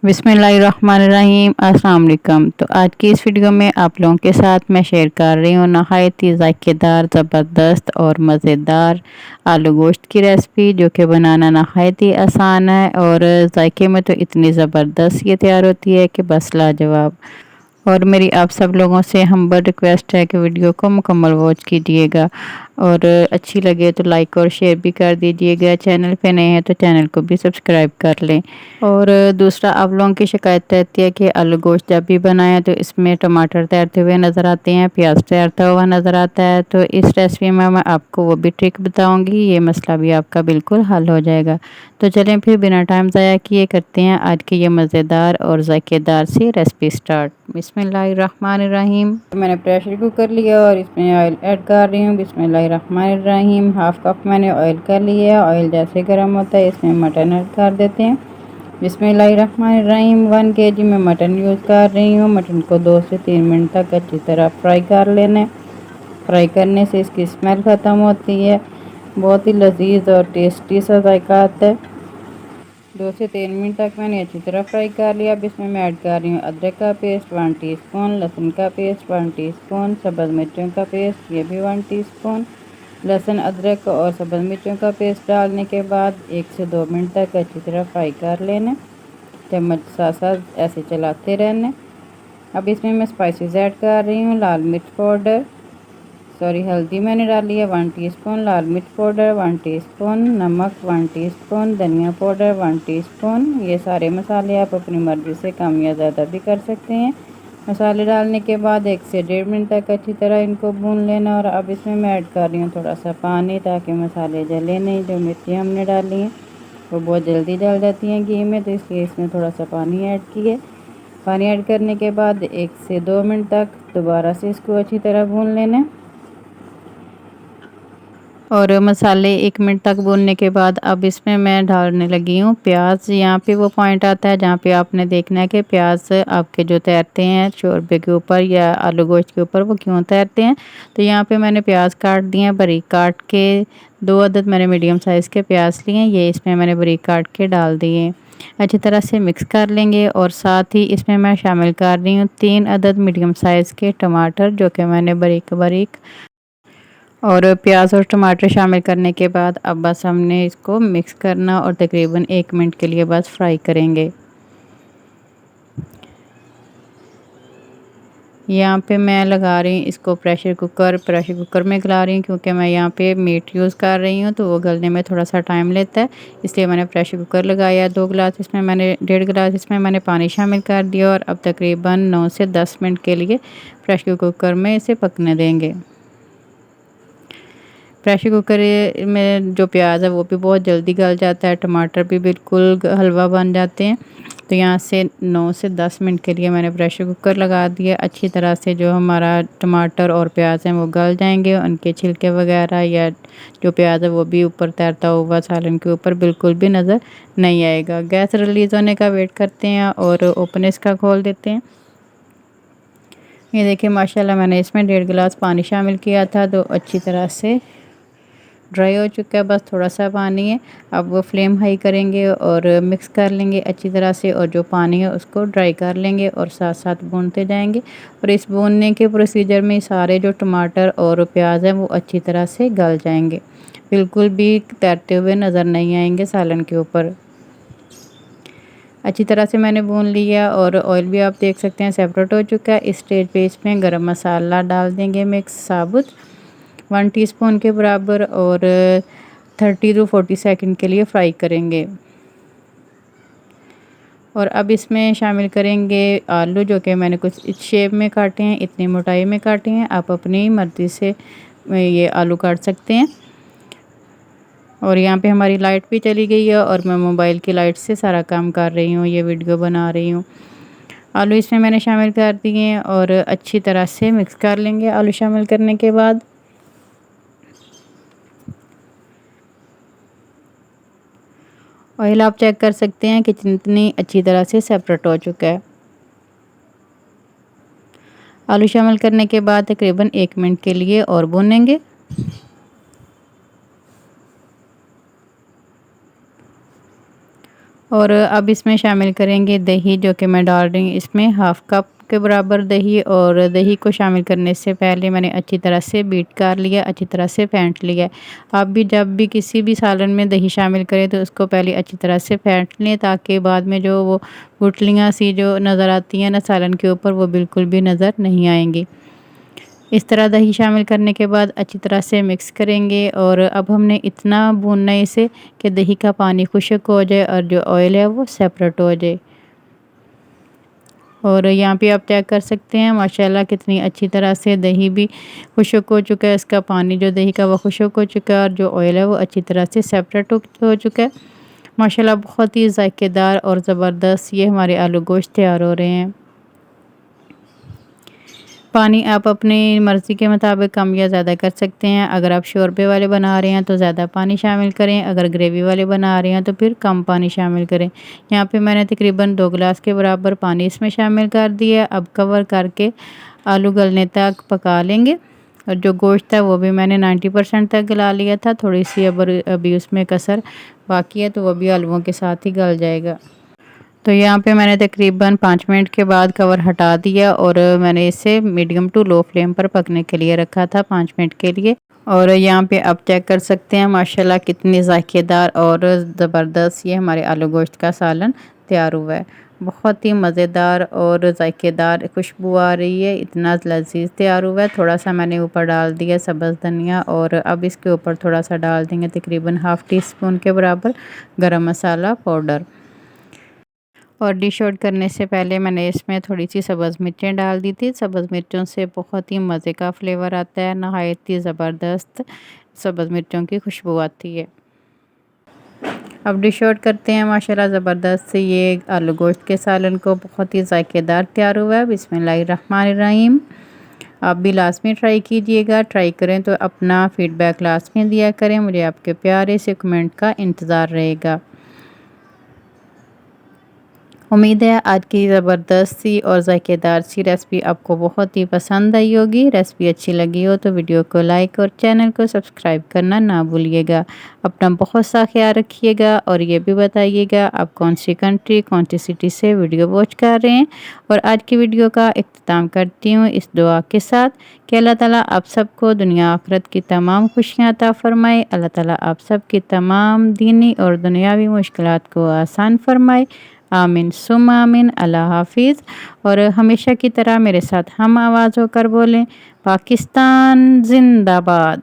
बिस्मिल्लाहिर्रहमानिर्रहीम अस्सलाम वालेकुम। तो आज की इस वीडियो में आप लोगों के साथ मैं शेयर कर रही हूँ नहायत ही ज़ायकेदार ज़बरदस्त और मज़ेदार आलू गोश्त की रेसिपी, जो कि बनाना नहायत ही आसान है और ज़ायके में तो इतनी ज़बरदस्त ये तैयार होती है कि बस लाजवाब। और मेरी आप सब लोगों से हम्बल रिक्वेस्ट है कि वीडियो को मुकम्मल वॉच कीजिएगा और अच्छी लगे तो लाइक और शेयर भी कर दीजिएगा। चैनल पे नए हैं तो चैनल को भी सब्सक्राइब कर लें। और दूसरा, आप लोगों की शिकायत रहती है कि आलू गोश्त जब भी बनाएं तो इसमें टमाटर तैरते हुए नज़र आते हैं, प्याज तैरता हुआ नज़र आता है। तो इस रेसिपी में मैं आपको वो भी ट्रिक बताऊंगी, ये मसला भी आपका बिल्कुल हल हो जाएगा। तो चलें फिर बिना टाइम ज़ाया किए करते हैं आज की ये मज़ेदार और ज़ायकेदार सी रेसिपी स्टार्ट। बिस्मिल्लाहिर्रहमानिर्रहीम। मैंने प्रेशर कुकर लिया और इसमें ऑयल ऐड कर रही हूँ। बिस्मिल्लाहिर्रहमानिर्रहीम। हाफ कप मैंने ऑयल कर लिया। ऑयल जैसे गर्म होता है इसमें मटन ऐड कर देते हैं। बिस्मिल्लाहिर्रहमानिर्रहीम। 1 kg में मटन यूज़ कर रही हूँ। मटन को 2 से 3 मिनट तक अच्छी तरह फ्राई कर लेना। फ्राई करने से इसकी स्मेल ख़त्म होती है, बहुत ही लजीज और टेस्टी सा जायका आता है। 2 से 3 मिनट तक मैंने अच्छी तरह फ्राई कर लिया। अब इसमें मैं ऐड कर रही हूँ अदरक का पेस्ट 1 टीस्पून, लहसुन का पेस्ट 1 टीस्पून, सब्ज़ मिर्चों का पेस्ट ये भी 1 टीस्पून। लहसुन, अदरक और सब्ज़ मिर्चों का पेस्ट डालने के बाद 1 से 2 मिनट तक अच्छी तरह फ्राई कर लेना, चम्मच साथ साथ ऐसे चलाते रहना। अब इसमें मैं स्पाइसेस ऐड कर रही हूँ। लाल मिर्च पाउडर, हल्दी मैंने डाली है 1 टीस्पून, लाल मिर्च पाउडर 1 टीस्पून, नमक 1 टीस्पून, धनिया पाउडर 1 टीस्पून। ये सारे मसाले आप अपनी मर्ज़ी से कम या ज़्यादा भी कर सकते हैं। मसाले डालने के बाद 1 से 1.5 मिनट तक अच्छी तरह इनको भून लेना। और अब इसमें मैं ऐड कर रही हूँ थोड़ा सा पानी, ताकि मसाले जले नहीं। जो मिर्ची हमने डाली हैं वो बहुत जल्दी जल जाती हैं घी में, तो इसलिए इसमें थोड़ा सा पानी ऐड किए। पानी ऐड करने के बाद 1 से 2 मिनट तक दोबारा से इसको अच्छी तरह भून लेना। और मसाले 1 मिनट तक भूनने के बाद अब इसमें मैं डालने लगी हूँ प्याज। यहाँ पे वो पॉइंट आता है जहाँ पे आपने देखना है कि प्याज आपके जो तैरते हैं शोरबे के ऊपर या आलू गोश्त के ऊपर, वो क्यों तैरते हैं। तो यहाँ पे मैंने प्याज काट दिए हैं बारीक काट के। 2 अदद मैंने मीडियम साइज़ के प्याज लिए हैं, ये इसमें मैंने बारीक काट के डाल दिए। अच्छी तरह से मिक्स कर लेंगे और साथ ही इसमें मैं शामिल कर रही हूँ 3 अदद मीडियम साइज़ के टमाटर, जो कि मैंने बारीक बारीक। और प्याज और टमाटर शामिल करने के बाद अब बस हमने इसको मिक्स करना और तकरीबन 1 मिनट के लिए बस फ्राई करेंगे। यहाँ पे मैं लगा रही हूँ इसको प्रेशर कुकर में गला रही हूँ, क्योंकि मैं यहाँ पे मीट यूज़ कर रही हूँ तो वो गलने में थोड़ा सा टाइम लेता है, इसलिए मैंने प्रेशर कुकर लगाया। 2 गिलास इसमें मैंने 1.5 गिलास इसमें मैंने पानी शामिल कर दिया और अब तकरीबन 9 से 10 मिनट के लिए प्रेशर कुकर में इसे पकने देंगे। प्रेशर कुकर में जो प्याज है वो भी बहुत जल्दी गल जाता है, टमाटर भी बिल्कुल हलवा बन जाते हैं। तो यहाँ से 9 से 10 मिनट के लिए मैंने प्रेशर कुकर लगा दिया। अच्छी तरह से जो हमारा टमाटर और प्याज हैं वो गल जाएंगे, उनके छिलके वगैरह या जो प्याज है वो भी ऊपर तैरता हुआ सालन के ऊपर बिल्कुल भी नज़र नहीं आएगा। गैस रिलीज़ होने का वेट करते हैं और ओपन इसका खोल देते हैं। ये देखिए माशाल्लाह, मैंने इसमें 1.5 गिलास पानी शामिल किया था, तो अच्छी तरह से ड्राई हो चुका है, बस थोड़ा सा पानी है। अब वो फ्लेम हाई करेंगे और मिक्स कर लेंगे अच्छी तरह से, और जो पानी है उसको ड्राई कर लेंगे और साथ साथ भूनते जाएंगे। और इस भूनने के प्रोसीजर में सारे जो टमाटर और प्याज हैं वो अच्छी तरह से गल जाएंगे, बिल्कुल भी तैरते हुए नज़र नहीं आएंगे सालन के ऊपर। अच्छी तरह से मैंने भून लिया और ऑयल भी आप देख सकते हैं सेपरेट हो चुका है। इस स्टेज पे इसमें गरम मसाला डाल देंगे मिक्स साबुत 1 टीस्पून के बराबर, और 30 टू 40 सेकंड के लिए फ्राई करेंगे। और अब इसमें शामिल करेंगे आलू, जो कि मैंने कुछ इस शेप में काटे हैं, इतनी मोटाई में काटे हैं। आप अपनी मर्ज़ी से ये आलू काट सकते हैं। और यहाँ पे हमारी लाइट भी चली गई है और मैं मोबाइल की लाइट से सारा काम कर रही हूँ, ये वीडियो बना रही हूँ। आलू इसमें मैंने शामिल कर दिए हैं और अच्छी तरह से मिक्स कर लेंगे। आलू शामिल करने के बाद ऑयल आप चेक कर सकते हैं कि कितनी अच्छी तरह से सेपरेट हो चुका है। आलू शामिल करने के बाद तकरीबन 1 मिनट के लिए और भूनेंगे। और अब इसमें शामिल करेंगे दही, जो कि मैं डाल रही हूँ इसमें हाफ़ कप के बराबर दही। और दही को शामिल करने से पहले मैंने अच्छी तरह से बीट कर लिया, अच्छी तरह से फेंट लिया। आप भी जब भी किसी भी सालन में दही शामिल करें तो उसको पहले अच्छी तरह से फेंट लें, ताकि बाद में जो वो गुठलियाँ सी जो नज़र आती हैं ना सालन के ऊपर, वो बिल्कुल भी नज़र नहीं आएंगी। इस तरह दही शामिल करने के बाद अच्छी तरह से मिक्स करेंगे। और अब हमने इतना भूनना है इसे कि दही का पानी खुश्क हो जाए और जो ऑयल है वो सेपरेट हो जाए। और यहाँ पे आप चेक कर सकते हैं माशाल्लाह कितनी अच्छी तरह से दही भी खुश्क हो चुका है, इसका पानी जो दही का वो खुश्क हो चुका है और जो ऑयल है वो अच्छी तरह से सेपरेट हो चुका है। माशाल्लाह बहुत ही जायकेदार और ज़बरदस्त ये हमारे आलू गोश्त तैयार हो रहे हैं। पानी आप अपनी मर्ज़ी के मुताबिक कम या ज़्यादा कर सकते हैं। अगर आप शोरबे वाले बना रहे हैं तो ज़्यादा पानी शामिल करें, अगर ग्रेवी वाले बना रहे हैं तो फिर कम पानी शामिल करें। यहाँ पे मैंने तकरीबन 2 गिलास के बराबर पानी इसमें शामिल कर दिया। अब कवर करके आलू गलने तक पका लेंगे। और जो गोश्त है वो भी मैंने 90% तक गला लिया था, थोड़ी सी अभी उसमें कसर बाकी है, तो वो भी आलूओं के साथ ही गल जाएगा। तो यहाँ पे मैंने तकरीबन 5 मिनट के बाद कवर हटा दिया और मैंने इसे मीडियम टू लो फ्लेम पर पकने के लिए रखा था 5 मिनट के लिए। और यहाँ पे आप चेक कर सकते हैं माशाल्लाह कितनी ज़ायकेदार और ज़बरदस्त ये हमारे आलू गोश्त का सालन तैयार हुआ है। बहुत ही मज़ेदार और ज़ायकेदार खुशबू आ रही है, इतना लज़ीज़ तैयार हुआ है। थोड़ा सा मैंने ऊपर डाल दिया सब्ज़ धनिया और अब इसके ऊपर थोड़ा सा डाल देंगे तकरीबन हाफ़ टी स्पून के बराबर गरम मसाला पाउडर। और डिश आउट करने से पहले मैंने इसमें थोड़ी सी सब्ज़ मिर्चें डाल दी थी। सब्ज़ मिर्चों से बहुत ही मज़े का फ्लेवर आता है, नहायत ही ज़बरदस्त सब्ज़ मिर्चों की खुशबू आती है। अब डिश आउट करते हैं माशाल्लाह ज़बरदस्त से ये आलू गोश्त के सालन को, बहुत ही ज़ायकेदार तैयार हुआ है। बिस्मिल्लाहिर्रहमानिर्रहीम। आप भी लाज़मी ट्राई कीजिएगा, ट्राई करें तो अपना फ़ीडबैक लाज़मी दिया करें, मुझे आपके प्यारे से कमेंट का इंतज़ार रहेगा। उम्मीद है आज की ज़बरदस्त सी और ज़ायकेदार सी रेसिपी आपको बहुत ही पसंद आई होगी। रेसिपी अच्छी लगी हो तो वीडियो को लाइक और चैनल को सब्सक्राइब करना ना भूलिएगा। अपना बहुत सा ख्याल रखिएगा और ये भी बताइएगा आप कौन सी कंट्री, कौन सी सिटी से वीडियो वॉच कर रहे हैं। और आज की वीडियो का इख्तिताम करती हूँ इस दुआ के साथ कि अल्लाह ताला आप सबको दुनिया आखिरत की तमाम खुशियाँ अता फ़रमाए। अल्लाह ताला आप सब की तमाम दीनी और दुनियावी मुश्किलात को आसान फ़रमाए। आमीन सुम आमीन। अल्लाह हाफिज़। और हमेशा की तरह मेरे साथ हम आवाज़ होकर बोलें, पाकिस्तान जिंदाबाद।